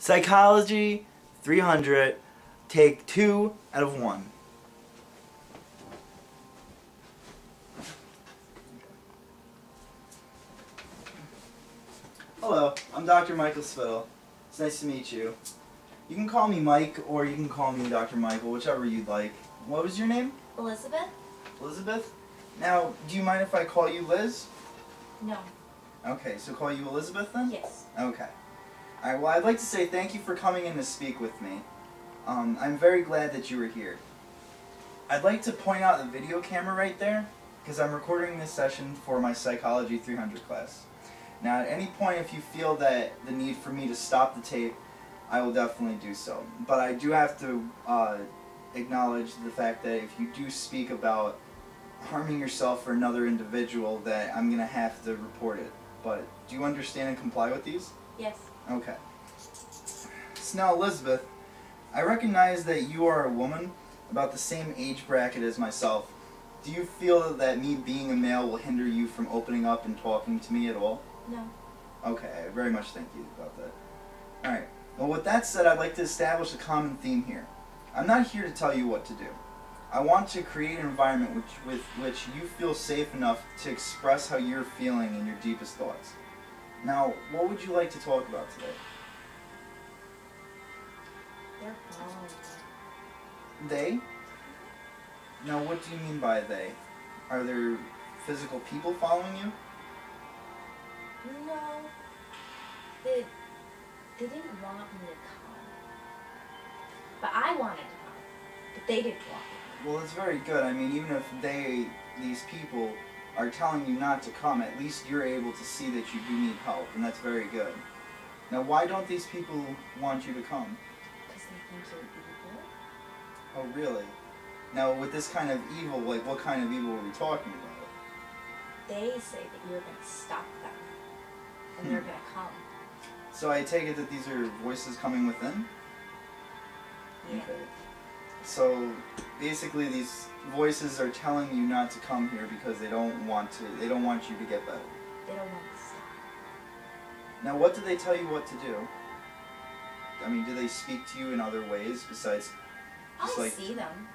Psychology 300, take 2 out of 1. Hello, I'm Dr. Michael Spittle. It's nice to meet you. You can call me Mike, or you can call me Dr. Michael, whichever you'd like. What was your name? Elizabeth? Elizabeth? Now, do you mind if I call you Liz? No. Okay, so call you Elizabeth then? Yes. Okay. Alright, well, I'd like to say thank you for coming in to speak with me. I'm very glad that you were here. I'd like to point out the video camera right there, because I'm recording this session for my Psychology 300 class. Now, at any point, if you feel that the need for me to stop the tape, I will definitely do so. But I do have to acknowledge the fact that if you do speak about harming yourself or another individual, that I'm going to have to report it. But do you understand and comply with these? Yes. Okay. So now, Elizabeth, I recognize that you are a woman about the same age bracket as myself. Do you feel that me being a male will hinder you from opening up and talking to me at all? No. Okay, I very much thank you about that. Alright, well, with that said, I'd like to establish a common theme here. I'm not here to tell you what to do. I want to create an environment with which you feel safe enough to express how you're feeling in your deepest thoughts. Now, what would you like to talk about today? They're following me. They? Now, what do you mean by they? Are there physical people following you? No. They didn't want me to come. But I wanted to come. But they didn't want me. Well, it's very good. I mean, even if these people are telling you not to come, at least you're able to see that you do need help, and that's very good. Now, why don't these people want you to come? Because they think you're evil. Oh, really? Now, with this kind of evil, like, what kind of evil are we talking about? They say that you're going to stop them. And they're going to come. So I take it that these are voices coming within? Yeah. Okay. So, basically these voices are telling you not to come here because they don't want you to get better. They don't want to stop. Now, what do they tell you what to do? I mean, do they speak to you in other ways besides just I see them.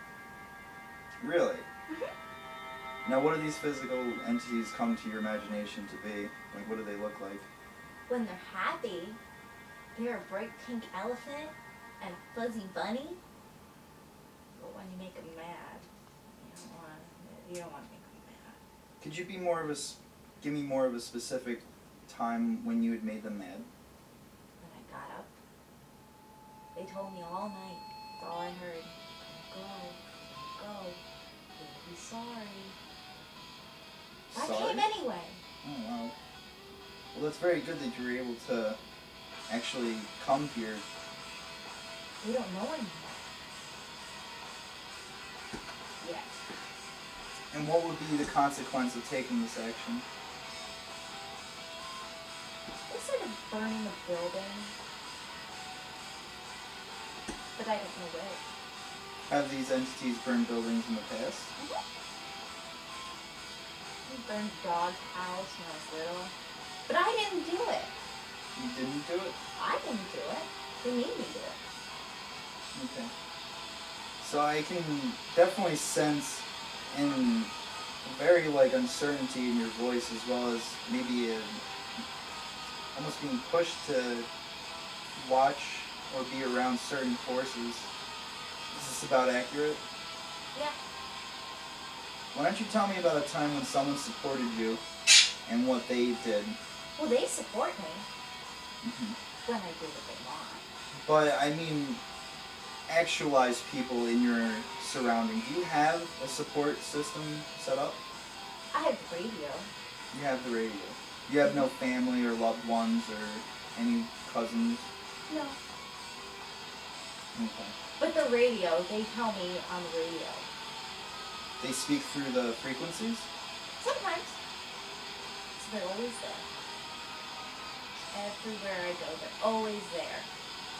Really? Mm-hmm. Now, what do these physical entities come to your imagination to be? Like, what do they look like? When they're happy, they're a bright pink elephant and a fuzzy bunny. But when you make them mad, you don't want to make them mad. Could you be give me more of a specific time when you had made them mad? When I got up, they told me all night. That's all I heard. Go. You'll be sorry. Sorry? I came anyway. Oh, wow. Well, that's very good that you were able to actually come here. We don't know anymore. Yet. And what would be the consequence of taking this action? They said of burning the building. But I don't know where. Have these entities burned buildings in the past? We burned Dog's house when I was little. But I didn't do it. You didn't do it? I didn't do it. They made me do it. Okay. So I can definitely sense in very uncertainty in your voice, as well as maybe almost being pushed to watch or be around certain forces. Is this about accurate? Yeah. Why don't you tell me about a time when someone supported you and what they did? Well, they support me Mm-hmm. when I do what they want. But, I mean, actualized people in your surrounding. Do you have a support system set up? I have the radio. You have the radio. You have no family or loved ones or any cousins? No. Okay. But the radio, they tell me on the radio. They speak through the frequencies? Sometimes. So they're always there. Everywhere I go, they're always there.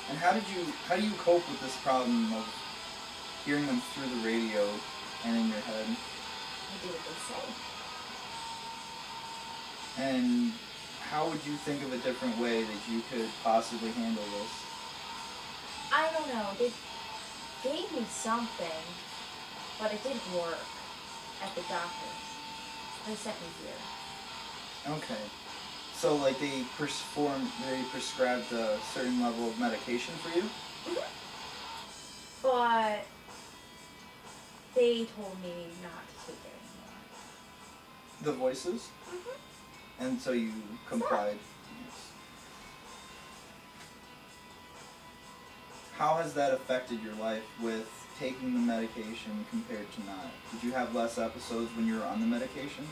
And how do you cope with this problem of hearing them through the radio and in your head? I do what they say. And how would you think of a different way that you could possibly handle this? I don't know. They gave me something, but it didn't work at the doctor's. They sent me here. Okay. So, like, they prescribed a certain level of medication for you? Hmm. But they told me not to take it anymore. The voices? Hmm. And so you complied? Yes. How has that affected your life with taking the medication compared to not? Did you have less episodes when you were on the medication?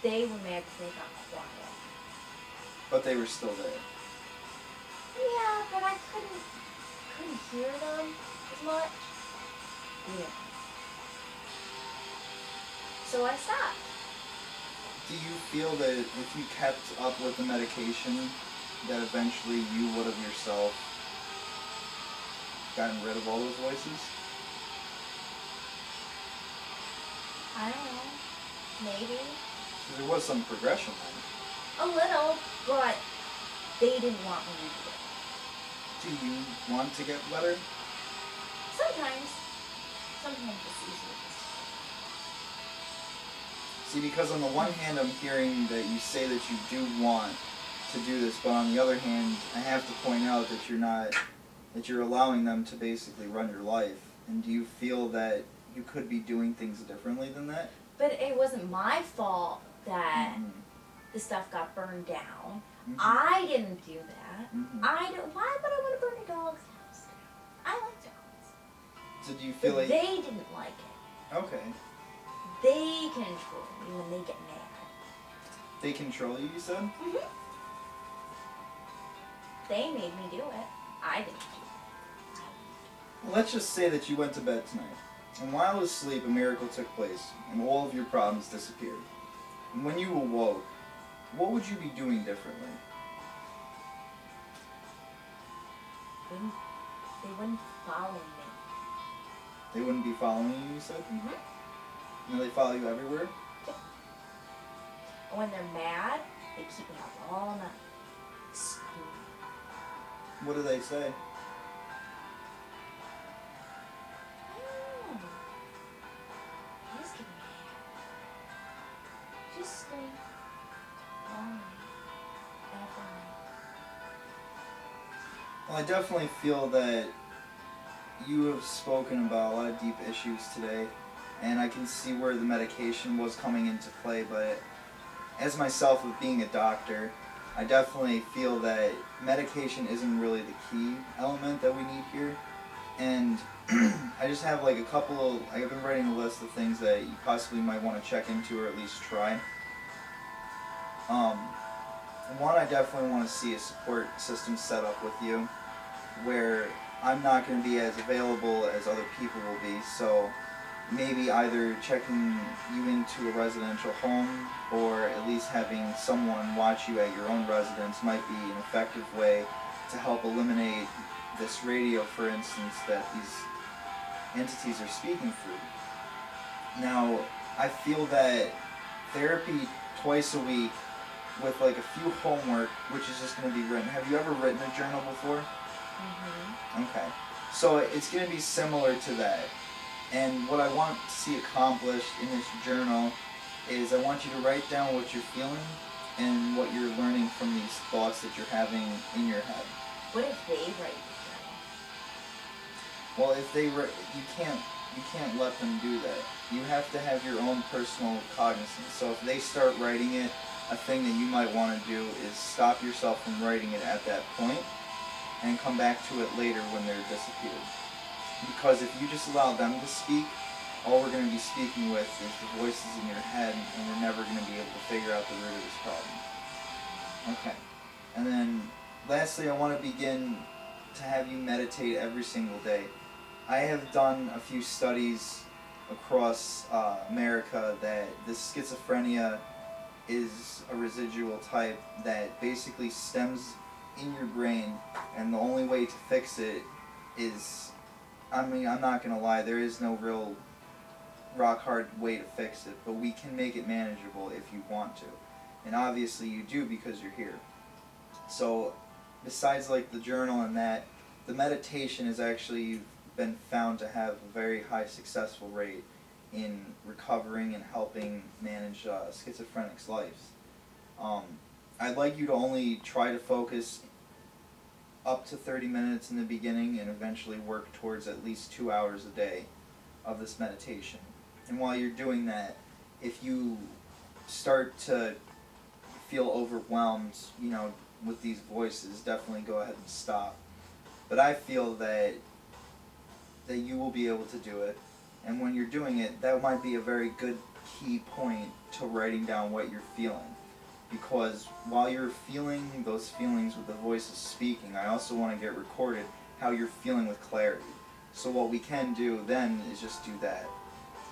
They were mad because they got quiet. But they were still there. Yeah, but I couldn't hear them as much. Yeah. So I stopped. Do you feel that if you kept up with the medication, that eventually you would have yourself gotten rid of all those voices? I don't know. Maybe. So there was some progression then. A little, but they didn't want me to do it. Do you want to get better? Sometimes. Sometimes it's easier. See, because on the one hand, I'm hearing that you say that you do want to do this, but on the other hand, I have to point out that you're allowing them to basically run your life. And do you feel that you could be doing things differently than that? But it wasn't my fault that the stuff got burned down. Mhm. I didn't do that. Mhm. Why would I want to burn a dog's house down? I like dogs. So do you feel But like... they didn't like it. Okay. They control me when they get mad. They control you, you said? Mm-hmm. They made me do it. I didn't do it. Well, let's just say that you went to bed tonight, and while asleep, a miracle took place, and all of your problems disappeared. And when you awoke, what would you be doing differently? They wouldn't follow me. They wouldn't be following you, you said? Mm-hmm. And they follow you everywhere? And when they're mad, they keep me up all night. Screaming. What do they say? I don't know. They just get mad. Just scream all night. Every night. Well, I definitely feel that you have spoken about a lot of deep issues today, and I can see where the medication was coming into play, but as myself of being a doctor, I definitely feel that medication isn't really the key element that we need here. And I just have like I've been writing a list of things that you possibly might want to check into or at least try. One, I definitely want to see a support system set up with you where I'm not going to be as available as other people will be, so maybe either checking you into a residential home or at least having someone watch you at your own residence might be an effective way to help eliminate this radio, for instance, that these entities are speaking through. Now, I feel that therapy twice a week with like a few homework, which is just going to be written. Have you ever written a journal before? Mm-hmm. Okay. So it's going to be similar to that. And what I want to see accomplished in this journal is I want you to write down what you're feeling and what you're learning from these thoughts that you're having in your head. What if they write the journal? Well, if they you can't let them do that. You have to have your own personal cognizance. So if they start writing it, a thing that you might want to do is stop yourself from writing it at that point and come back to it later when they're disappeared. Because if you just allow them to speak, all we're going to be speaking with is the voices in your head, and we're never going to be able to figure out the root of this problem. Okay. And then, lastly, I want to begin to have you meditate every single day. I have done a few studies across America that this schizophrenia is a residual type that basically stems in your brain, and the only way to fix it is, I mean, I'm not going to lie, there is no real rock hard way to fix it, but we can make it manageable if you want to. And obviously you do because you're here. So besides like the journal and that, the meditation has actually been found to have a very high successful rate in recovering and helping manage schizophrenics' lives. I'd like you to only try to focus up to 30 minutes in the beginning and eventually work towards at least 2 hours a day of this meditation. And while you're doing that, if you start to feel overwhelmed, with these voices, definitely go ahead and stop. But I feel that you will be able to do it. And when you're doing it, that might be a very good key point to writing down what you're feeling. Because while you're feeling those feelings with the voices speaking, I also want to get recorded how you're feeling with clarity. So what we can do then is just do that.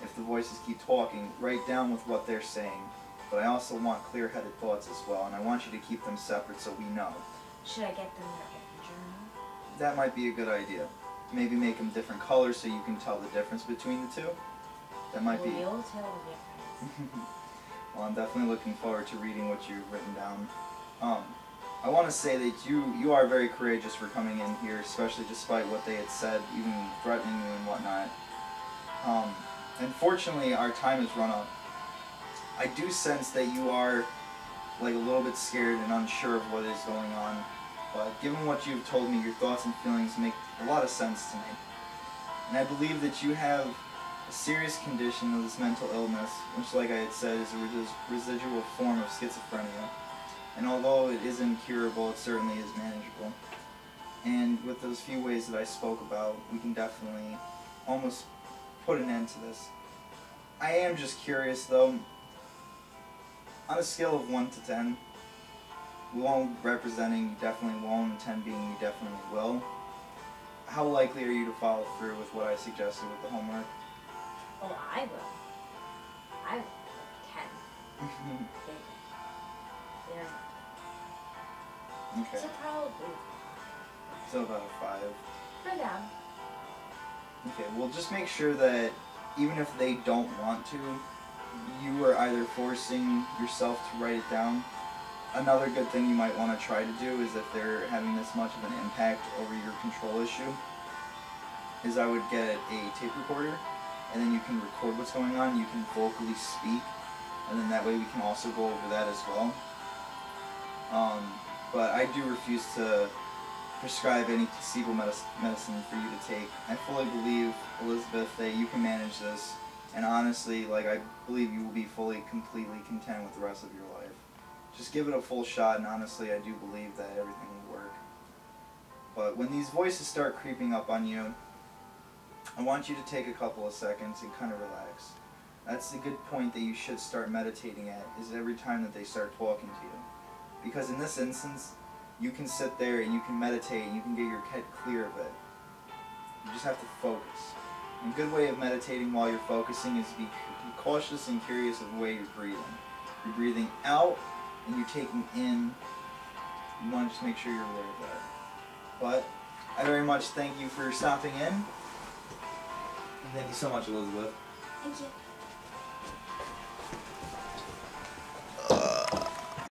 If the voices keep talking, write down with what they're saying. But I also want clear-headed thoughts as well, and I want you to keep them separate so we know. Should I get them their own journal? That might be a good idea. Maybe make them different colors so you can tell the difference between the two. That might be... You'll tell the difference. Well, I'm definitely looking forward to reading what you've written down. I want to say that you are very courageous for coming in here, especially despite what they had said, even threatening you and whatnot. Unfortunately, our time has run up. I do sense that you are like a little bit scared and unsure of what is going on, but given what you've told me, your thoughts and feelings make a lot of sense to me. And I believe that you have a serious condition of this mental illness, which, like I had said, is a residual form of schizophrenia. And although it is incurable, it certainly is manageable. And with those few ways that I spoke about, we can definitely almost put an end to this. I am just curious, though, on a scale of 1 to 10, 1 representing you definitely won't, and 10 being you definitely will, how likely are you to follow through with what I suggested with the homework? Oh, I will. I will. 10. Yeah. Okay. So probably. So about a 5. For them. Okay, well just make sure that even if they don't want to, you are either forcing yourself to write it down. Another good thing you might want to try to do is if they're having this much of an impact over your control issue, is I would get a tape recorder, and then you can record what's going on, you can vocally speak, and then that way we can also go over that as well. But I do refuse to prescribe any placebo medicine for you to take. I fully believe, Elizabeth, that you can manage this, and honestly, I believe you will be fully, completely content with the rest of your life. Just give it a full shot, and honestly, I do believe that everything will work. But when these voices start creeping up on you, I want you to take a couple of seconds and kind of relax. That's the good point that you should start meditating at, is every time that they start talking to you. Because in this instance, you can sit there and you can meditate and you can get your head clear of it. You just have to focus. And a good way of meditating while you're focusing is to be cautious and curious of the way you're breathing. You're breathing out and you're taking in. You want to just make sure you're aware of that. But I very much thank you for stopping in. And thank you so much, Elizabeth. Thank you.